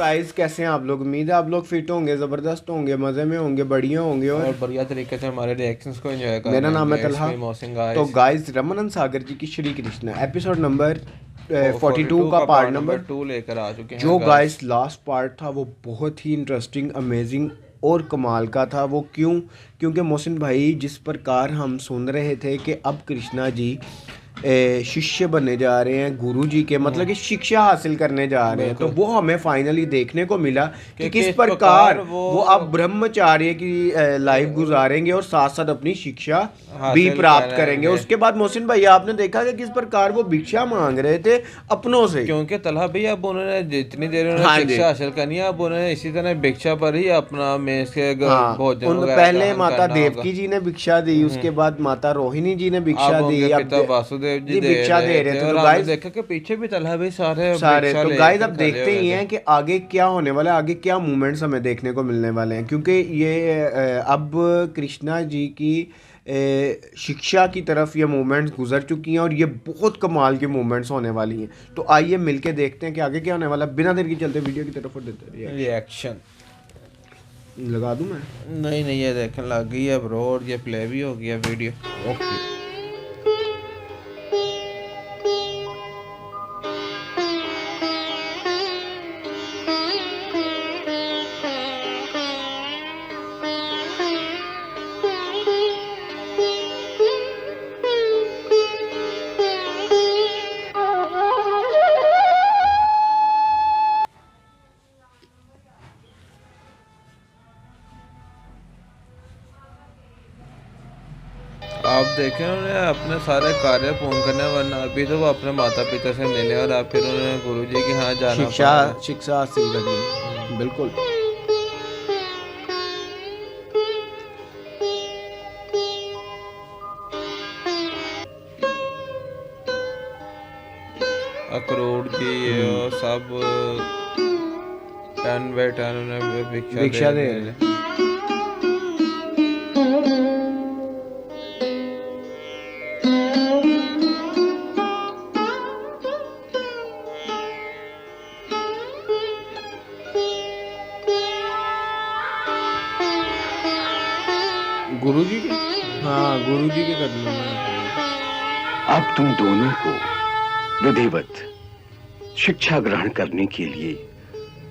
Guys, कैसे हैं आप लोग? उम्मीद है आप लोग फिट होंगे, ज़बरदस्त होंगे, मज़े में होंगे, बढ़िया होंगे और बढ़िया तरीके से हमारे रिएक्शंस को एंजॉय कर मेरा रहे नाम है होंगे। तलहा। इसमें मोहसिन तो गाइस गाइस, रमन सागर जी की श्री कृष्णा एपिसोड नंबर 42 42 का का पार्ट पार्ट नंबर नंबर 2 लेकर आ चुके हैं जो गाइस। गाइस लास्ट पार्ट था वो बहुत ही इंटरेस्टिंग, अमेजिंग और कमाल का था। वो क्योंकि मोहसिन भाई, जिस प्रकार हम सुन रहे थे कि अब कृष्णा जी शिष्य बनने जा रहे हैं गुरु जी के, मतलब कि शिक्षा हासिल करने जा रहे हैं, तो बिल्कुल वो हमें फाइनली देखने को मिला कि कि किस किस प्रकार प्रकार वो वो अब ब्रह्मचार्य की लाइफ गुजारेंगे और साथ साथ अपनी शिक्षा भी हासिल प्राप्त करेंगे। करेंगे। उसके बाद मोहसिन भाई, आपने देखा कि किस प्रकार वो भिक्षा मांग रहे थे अपनों से। क्योंकि तलहा भाई अब उन्होंने जितनी देर उन्होंने हाँ जी, शिक्षा हासिल करनी है, अब उन्होंने इसी तरह भिक्षा पर ही अपना मेस के हाँ। भोजन उन वगैरह पहले ग्रहण माता करना होगा। देवकी जी ने भिक्षा दी, उसके बाद माता रोहिणी जी ने अब भिक्षा दी, उनके अब पिता वासुदेव जी दे भिक्षा रहे दे रहे थे थे। और तो आपने गाइस, देखा कि पीछे भी तलहा भाई सारे सारे भिक्षा तो गाइस लेकर अब खड़े देखते हुए ही थे। हैं कि आगे क्या होने वाला है, आगे क्या मूवमेंट्स हमें देखने को मिलने वाले हैं, क्योंकि ये अब कृष्णा जी की शिक्षा की तरफ ये मूवमेंट्स गुजर चुकी हैं और ये बहुत कमाल की मूवमेंट्स होने वाली हैं। तो आइए मिलके देखते हैं कि आगे क्या होने वाला है। बिना देर की चलते वीडियो की तरफ और देते हैं रिएक्शन लगा दूं मैं। नहीं नहीं, ये देखने लग गई है ब्रो, और ये प्ले भी हो गया वीडियो। ओके। आप देखें, उन्हें अपने सारे कार्य पूर्ण करने, वरना अभी तो वो अपने माता पिता से मिले और आप फिर उन्होंने गुरु जी के यहाँ जाना शिक्षा पड़ेगा। शिक्षा हासिल करनी, बिल्कुल। अखरोट जी और सब टन बाई टन उन्हें भिक्षा भिक्षा दे दे रहे रहे। थे। गुरु जी के, हाँ, गुरु जी के कदमों में। अब तुम दोनों को विधिवत शिक्षा ग्रहण करने के लिए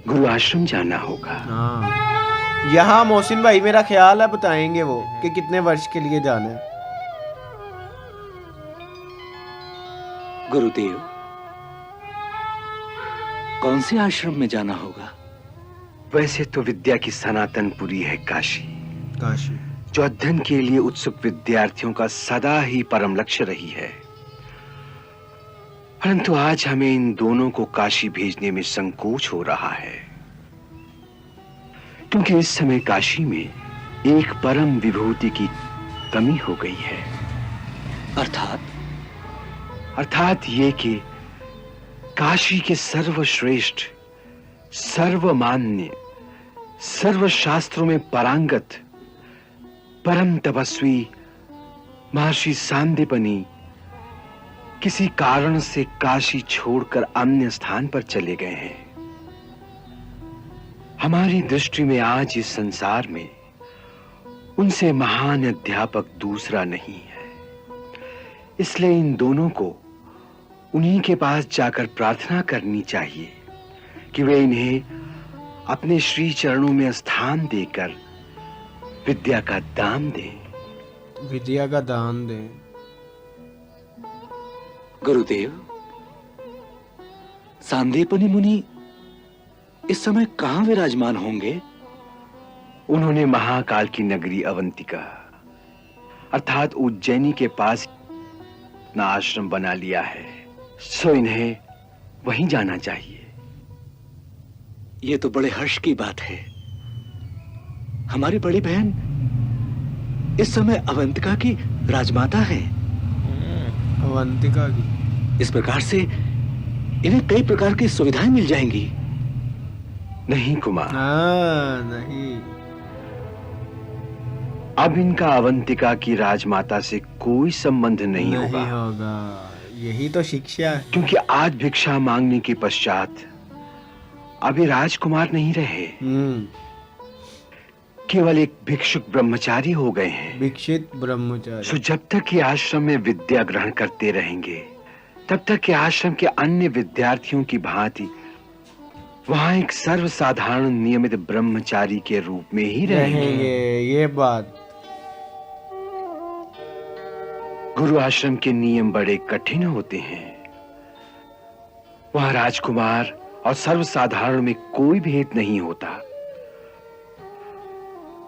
गुरु आश्रम जाना होगा। हाँ, यहाँ मोहसिन भाई मेरा ख्याल है बताएंगे वो कि कितने वर्ष के लिए जाना है। गुरुदेव, कौन से आश्रम में जाना होगा? वैसे तो विद्या की सनातनपुरी है काशी, काशी। जो अध्ययन के लिए उत्सुक विद्यार्थियों का सदा ही परम लक्ष्य रही है। परंतु आज हमें इन दोनों को काशी भेजने में संकोच हो रहा है, क्योंकि इस समय काशी में एक परम विभूति की कमी हो गई है। अर्थात ये कि काशी के सर्वश्रेष्ठ, सर्वमान्य, सर्वशास्त्रों में पारंगत परम तपस्वी महर्षि सांदीपनि किसी कारण से काशी छोड़कर अन्य स्थान पर चले गए हैं। हमारी दृष्टि में आज इस संसार में उनसे महान अध्यापक दूसरा नहीं है। इसलिए इन दोनों को उन्हीं के पास जाकर प्रार्थना करनी चाहिए कि वे इन्हें अपने श्री चरणों में स्थान देकर विद्या का दान दें। विद्या का दान दें। गुरुदेव, सांदीपनि मुनि इस समय कहां विराजमान होंगे? उन्होंने महाकाल की नगरी अवंतिका अर्थात उज्जैनी के पास अपना आश्रम बना लिया है, सो इन्हें वहीं जाना चाहिए। यह तो बड़े हर्ष की बात है। हमारी बड़ी बहन इस समय अवंतिका की राजमाता है। अवंतिका की। इस प्रकार से इन्हें कई प्रकार की सुविधाएं मिल जाएंगी। नहीं कुमार, हाँ, नहीं। अब इनका अवंतिका की राजमाता से कोई संबंध नहीं होगा, यही तो शिक्षा है। क्योंकि आज भिक्षा मांगने के पश्चात अभी राजकुमार नहीं रहे, केवल एक भिक्षुक ब्रह्मचारी हो गए हैं। भिक्षित ब्रह्मचारी। सो जब तक ये आश्रम में विद्या ग्रहण करते रहेंगे, तब तक ये आश्रम के अन्य विद्यार्थियों की भांति वहां एक सर्वसाधारण नियमित ब्रह्मचारी के रूप में ही रहेंगे। ये बात। गुरु आश्रम के नियम बड़े कठिन होते हैं। वहां राजकुमार और सर्वसाधारण में कोई भेद नहीं होता।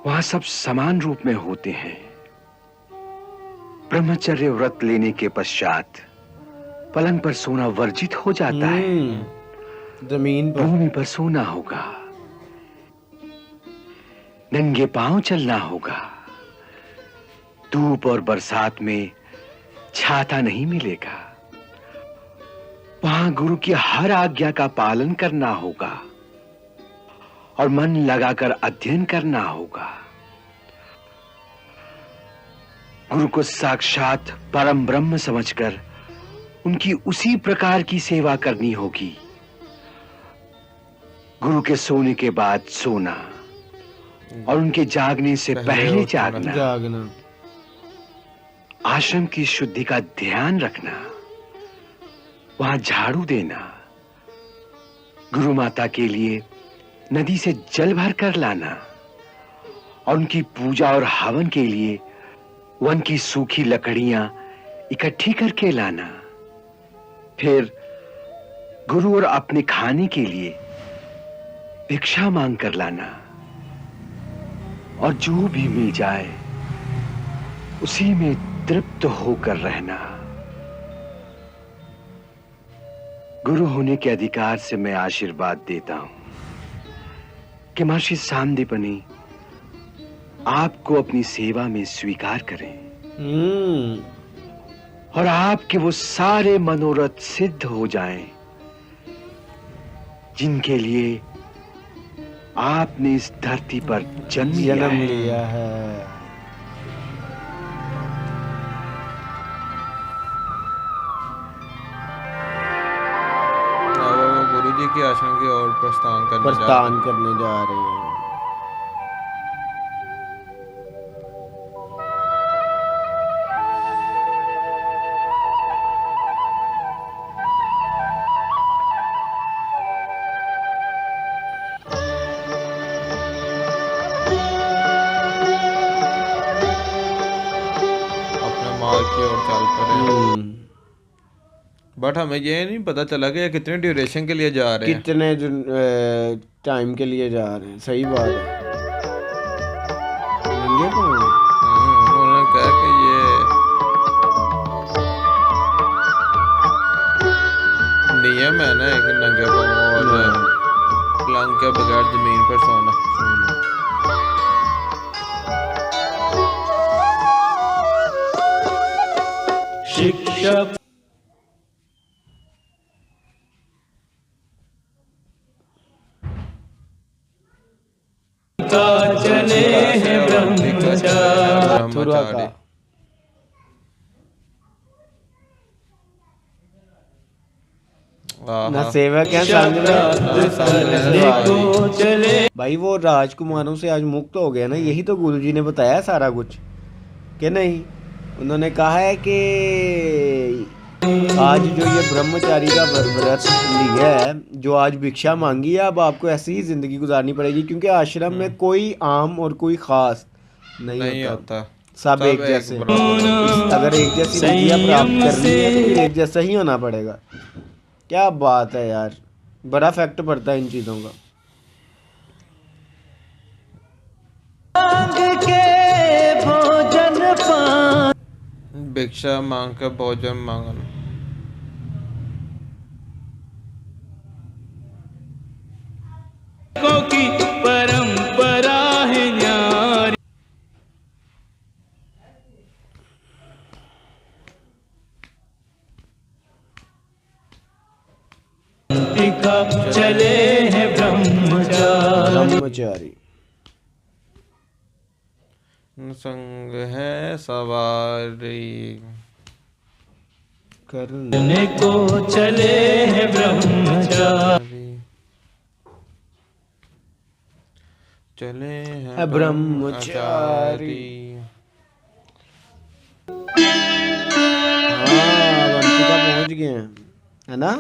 वहां सब समान रूप में होते हैं। ब्रह्मचर्य व्रत लेने के पश्चात पलंग पर सोना वर्जित हो जाता है। जमीन पर, भूमि पर सोना होगा। नंगे पांव चलना होगा। धूप और बरसात में छाता नहीं मिलेगा। वहां गुरु की हर आज्ञा का पालन करना होगा और मन लगाकर अध्ययन करना होगा। गुरु को साक्षात परम ब्रह्म समझकर उनकी उसी प्रकार की सेवा करनी होगी। गुरु के सोने के बाद सोना और उनके जागने से पहले जागना। आश्रम की शुद्धि का ध्यान रखना। वहां झाड़ू देना। गुरु माता के लिए नदी से जल भर कर लाना और उनकी पूजा और हवन के लिए वन की सूखी लकड़ियां इकट्ठी करके लाना। फिर गुरु और अपने खाने के लिए भिक्षा मांग कर लाना और जो भी मिल जाए उसी में तृप्त होकर रहना। गुरु होने के अधिकार से मैं आशीर्वाद देता हूं कि महर्षि सांदीपनि आपको अपनी सेवा में स्वीकार करें और आपके वो सारे मनोरथ सिद्ध हो जाएं जिनके लिए आपने इस धरती पर जन्म लिया है। गुरुजी के आश्रम की ओर प्रस्थान करने जा रहे हैं। की ओर चल पड़े। बट हमें ये नहीं पता चला कि ये कितने ड्यूरेशन के लिए जा रहे हैं, कितने टाइम के लिए जा रहे हैं। सही बात है। नंगे पाँव उन्होंने कहा कि ये नियम है ना कि नंगे पाँव और पलंग के बगैर जमीन पर सोना। शिक्षा चले हैं ब्रह्मचारी। ना सेवक है भाई। वो राजकुमारों से आज मुक्त हो गया ना, यही तो गुरुजी ने बताया सारा कुछ, कि नहीं? उन्होंने कहा है कि आज जो ये ब्रह्मचारी का व्रत लिया है, जो आज भिक्षा मांगी है, अब आपको ऐसी ही जिंदगी गुजारनी पड़ेगी, क्योंकि आश्रम में कोई आम और कोई खास नहीं होता। सब एक जैसे। अगर एक जैसी विद्या प्राप्त करनी है तो फिर एक जैसा ही होना पड़ेगा। क्या बात है यार, बड़ा फैक्ट पड़ता है इन चीजों का। भिक्षा मांग कर भोजन मांगना। की परंपरा है न्यारी। चले हैं ब्रह्मचारी। संग है सवारी करने को चले हैं ब्रह्मचारी। चले हैं ब्रह्मचारी। हाँ अवंतिका पहुंच गए हैं, है ना।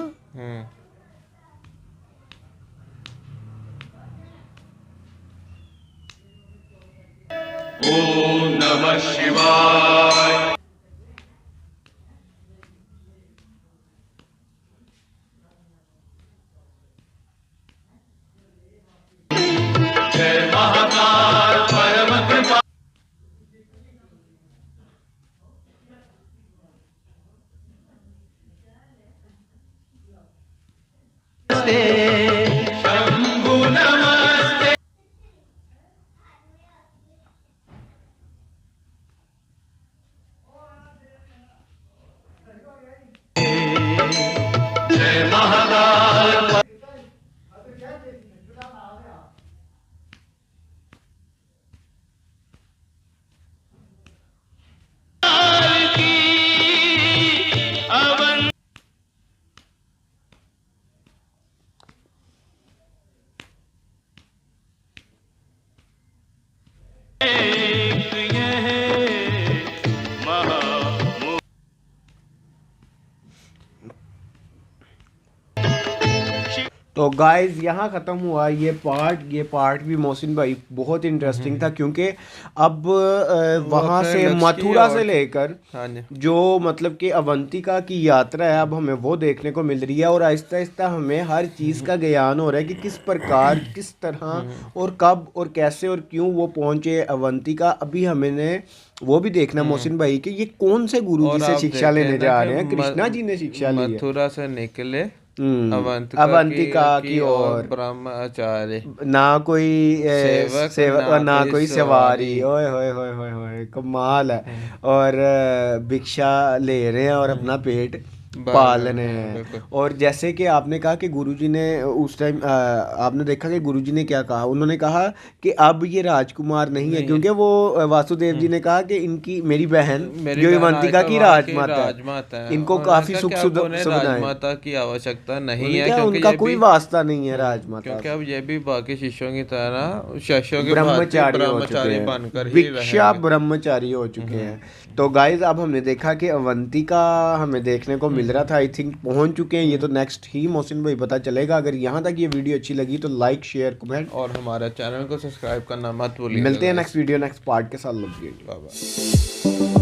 ओम नमः शिवाय। जय महाकाल परम कृपा। शंभु नमस्ते। जय महाकाल की अवन। तो गाइस यहाँ ख़त्म हुआ ये पार्ट भी मोहसिन भाई बहुत इंटरेस्टिंग था, क्योंकि अब वहाँ अपने से लक्ष्य की मथुरा से ओर- लेकर हाँ जी। जो मतलब कि अवंतिका की यात्रा है अब हमें वो देखने को मिल रही है, और आहिस्ता आहिस्ता हमें हर चीज़ का ज्ञान हो रहा है कि किस प्रकार किस तरह और कब और कैसे और क्यों वो पहुँचे अवंतिका। अभी हमें वो भी देखना मोहसिन भाई कि ये कौन से गुरु और जी से आप शिक्षा देखें लेने ना जा कि रहे हैं। कृष्णा जी ने शिक्षा ली है मथुरा से निकले अवंतिका की और ओर। ब्रह्मचारी, ना कोई सेवक, और ना कोई कोई सवारी। सवारी। ओए होए होए होए होए कमाल है। और भिक्षा ले रहे हैं और अपना पेट पाल रहे हैं। बिल्कुल। और जैसे कि आपने कहा कि गुरुजी ने उस टाइम आपने देखा कि गुरुजी ने क्या कहा, उन्होंने कहा कि अब ये राजकुमार नहीं है, क्योंकि वो वासुदेव जी ने कहा कि इनकी मेरी बहन मेरी जो बहन अवंतिका की वहाँ की राजमाता है, है। इनको और काफी ऐसा सुख क्या अब उन्हें सुविधाएं, राजमाता की आवश्यकता नहीं उन्हें है, क्या क्योंकि उनका ये कोई भी वास्ता नहीं है राजमाता क्योंकि से। अब ये भी बाकी शिष्यों की तरह शिष्यों के ब्रह्मचारी हो चुके ब्रह्मचारी हैं, बनकर ही भिक्षा रहेंगे। ब्रह्मचारी हो चुके हैं। तो गाइज अब हमने देखा कि अवंतिका हमें देखने को मिल रहा था, आई थिंक पहुंच चुके हैं। ये तो नेक्स्ट ही मोहसिन भाई पता चलेगा। अगर यहाँ तक ये वीडियो अच्छी लगी तो लाइक शेयर कमेंट, और हमारे चैनल को सब्सक्राइब करना मत भूलिए। मिलते हैं नेक्स्ट वीडियो नेक्स्ट पार्ट के साथ। Love you. Bye bye.